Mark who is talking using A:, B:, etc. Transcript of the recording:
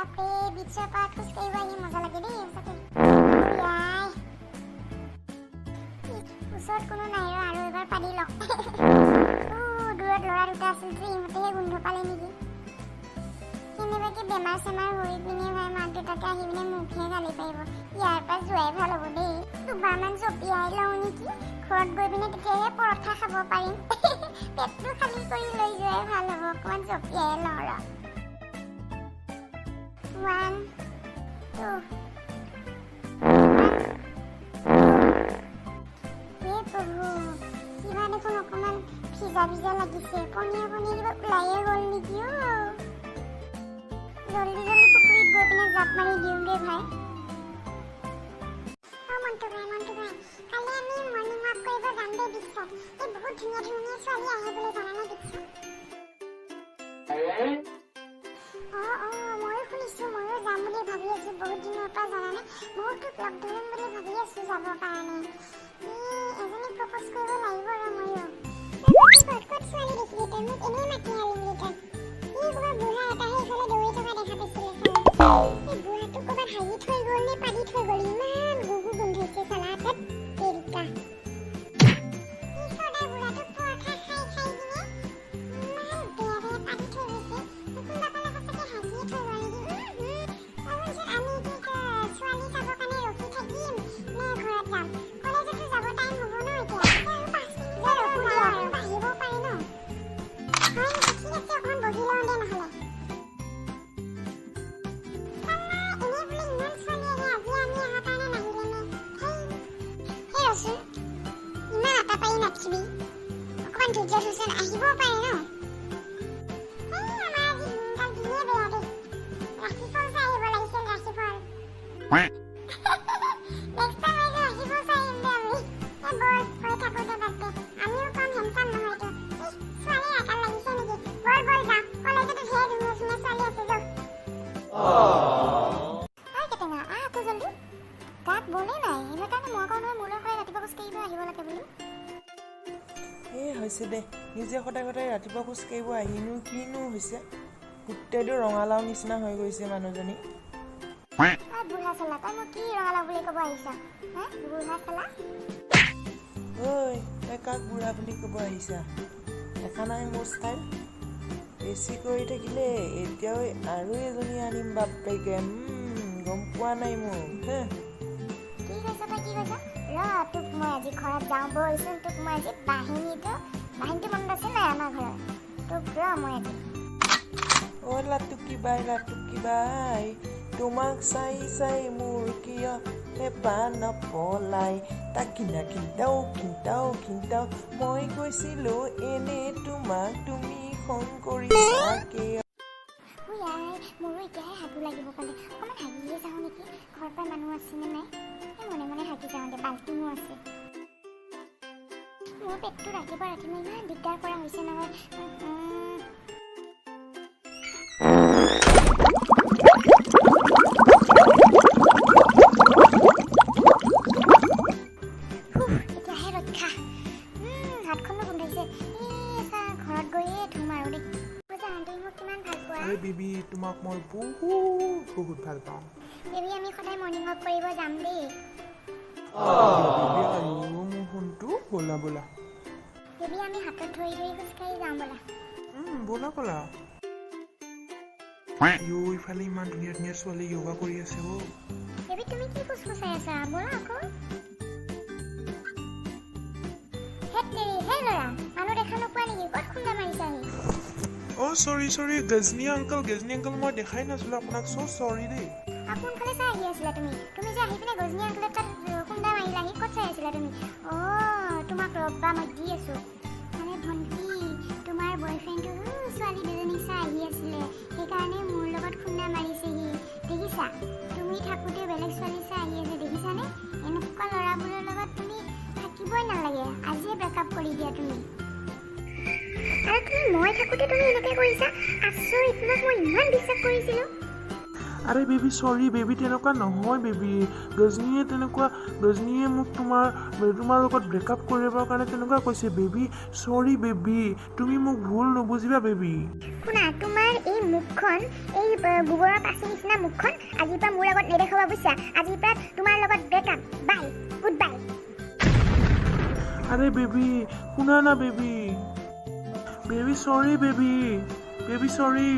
A: বাপৰে বিচৰ পাত খোজ কাঢ়িব আহি মজা লাগে দেই সঁচাকে ইয়াই ওচৰত কোনো নাই আৰু এবাৰ পানী লওক দূৰত ল'ৰা দুটা আছিল যে ইহঁতেহে গোন্ধ পালে নেকি কেনেবাকে বেমাৰ চেমাৰ হৈ পিনে ভাই মাক দেউতাকে আহি পিনে মুখে গালি পাৰিব ইয়াৰ পৰা যোৱাই ভাল হ'ব দেই দুবাৰমান জঁপিয়াই লওঁ নেকি ঘৰত গৈ পিনে তেতিয়াহে পৰঠা খাব পাৰিম পেটটো খালী কৰি লৈ যোৱাই ভাল হ'ব অকণমান জঁপিয়াই লওঁ ৰ 1 2 প্ৰভু কিবা দেখোন অকণমান ভিজা ভিজা লাগিছে পনীয়া কিবা ওলাইয়ে গ'ল নেকি জলদি জলদি পুখুৰীত গৈ পিনে জাপ মাৰি দিওঁগে ভাই মন্টু ভাই কালি আমি মৰ্ণিং ৱাক কৰিব যাম দেই দীক্ষাত এই বহুত ধুনীয়া ধুনীয়া ছোৱালী আহে বোলে জানানে দীক্ষা ময়ো শুনিছোঁ ময়ো যাম বুলি ভাবি আছোঁ বহুত দিনৰ পৰা জানানে বহুতো লগ ধৰিম বুলি ভাবি আছোঁ যাবৰ কাৰণে এজনী প্ৰপ'জ কৰিব লাগিব আৰু ময়ো ক'ত ছোৱালী দেখিলি তই মোক এনেই মাতি আনিলি তই ক'ৰবাত বুঢ়া এটাহে ইফালে দৌৰি থকা দেখা পাইছিলে এই বুঢ়াটো ক'ৰবাত হাঁহি থৈ গ'ল নে পাতি থৈ গ'ল ইমান গুহু গোন্ধাইছে চালা তাত তেৰিকা এই সদায় বুঢ়াটোক পৰঠা খাই খাই কিনে ইমান বেয়া বেয়া পাতি থৈ গৈছে কোনোবা পালে সঁচাকৈ হাঁহিয়ে থৈ গ'ল নেকি তাৰপিছত আমি এতিয়া ছোৱালী চাবৰ কাৰণে ৰখি থাকিম নে ঘৰত যাম কলেজতো যাব টাইম হ'ব ন এতিয়া আহিব পাৰে ন হয় নেকি ঠিক আছে অকণমান বহি লওঁ দে নহ'লে অকণমান ধৈৰ্য ধৰচোন আহিব পাৰে ন আমাৰ আজি দিনকাল দিনে বেয়া দেই ৰাশিফল চাই আহিব লাগিছিল ৰাশিফল নেক্সট টাইম আহিলে ৰাশিফল চাই আহিম দে আমি বল হৈ থাকোঁতে বাদে আমিও কম হেমচাম নহয়তো ছোৱালী আকাল লাগিছে নেকি বল যাওঁ কলেজতো ঢেৰ ধুনীয়া ধুনীয়া ছোৱালী আছে যাওঁ কেটেঙা আকৌ জলদি গাত বলে নাই সেইকাৰণে মই কওঁ নহয় মূলৰ সদায় ৰাতিপুৱা খোজ কাঢ়িব আহিব লাগে বুলি
B: হৈছে দে নিজে সদায় ৰাতিপুৱা খোজ কাঢ়িব আহিনো কিনো হৈছে গোটেইটো ৰঙালাও নিচিনা হৈ গৈছে মানুহজনী
A: বুঢ়া চালা তই মোক কি ৰঙালাও বুলি ক'ব আহিছা বুঢ়া চালা
B: ঐ তই কাক বুঢ়া বুলি ক'ব আহিছা দেখা নাই মোৰ ষ্টাইল বেছি কৰি থাকিলে এতিয়াও আৰু এজনী আনিম বাপেকে গম পোৱা নাই মোক
A: কি কৈছা তই কি কৈছা তোক মই আজি ঘৰত যাওঁ বলচোন তোক মই আজি বাহিনীটো মনত আছে নাই আমাৰ ঘৰত তোক মই আজি
B: লাটুকি বাই তোমাক চাই চাই মোৰ কিয় হেঁপাহ নপলাই তাক খিন্তাও মই কৈছিলোঁ এনে তোমাক তুমি খং কৰিছা কিয়
A: মোৰো এতিয়াহে হাগু লাগিব পালে অকণমান হাগিয়ে যাওঁ নেকি ঘৰৰ পৰা মানুহ আছেনে নাই মনে মনে হাগি যাওঁ দে বাল্টিঙো আছে মোৰ পেটটো ৰাতিপুৱা ইমান দিগদাৰ কৰা হৈছে নহয় এতিয়াহে ৰক্ষা হাতখনো গোন্ধাইছে ঘৰত গৈয়ে ধুম আৰু দেই আণ্টি মোক কিমান ভাল পোৱা
B: বেবী তোমাক মই বহুত ভাল পাওঁ
A: বেবী আমি সদায় মৰ্ণিং ৱাক কৰিব যাম দেই
B: মোৰ ফোনটো ব'লা
A: বেবী আমি হাতত ধৰি খোজকাঢ়ি যাওঁ
B: ব'লা ইফালে ইমান ধুনীয়া ধুনীয়া ছোৱালী য়োগা কৰি আছে
A: বেবী তুমি কি খোজকাঢ়ি আছা ব'লা আকৌ হে ল'ৰা মানুহ দেখা নোপোৱা নেকি ক'ত খুন্দা মাৰিছাহি
B: চৰি গজনী আংকল মই দেখাই নাছিলো আপোনাক চৰি দেই
A: কোনফালে চাই আহি আছিলা তুমি যে আহি পিনে গজনী আংকলৰ তাত খুন্দা মাৰিলাহি ক'ত চাই আছিলা তুমি তোমাক ৰ'বা মই দি আছোঁ মানে ভণ্টি তোমাৰ বয়ফ্ৰেণ্ডটো ছোৱালী দুজনী চাই আহি আছিলে সেইকাৰণে মোৰ লগত খুন্দা মাৰিছেহি দেখিছা তুমি থাকোঁতে বেলেগ ছোৱালী চাই আহি আছে দেখিছানে এনেকুৱা ল'ৰাবোৰৰ লগত তুমি থাকিবই নালাগে আজিয়ে ব্ৰেকআপ কৰি দিয়া তুমি আৰু তুমি মই থাকোঁতে তুমি এনেকৈ কৰিছা আচৰিত তোমাক মই ইমান বিশ্বাস কৰিছিলোঁ
C: আৰে বেবি সৰি বেবি তেনেকুৱা নহয় বেবি গজনীয়ে মোক তোমাৰ লগত ব্ৰেকআপ কৰিবৰ কাৰণে তেনেকুৱা কৈছে বেবি সৰি বেবি তুমি মোক ভুল নুবুজিবা বেবি
A: শুনা তোমাৰ এই মুখখন এই গোবৰৰ পাচি নিচিনা মুখখন আজিৰ পৰা মোৰ লগত নেদেখাবা বুজিছা আজিৰ পৰা তোমাৰ লগত ব্ৰেকআপ বাই গুড বাই
C: আৰে বেবি শুনা না বেবি সৰি বেবি সৰি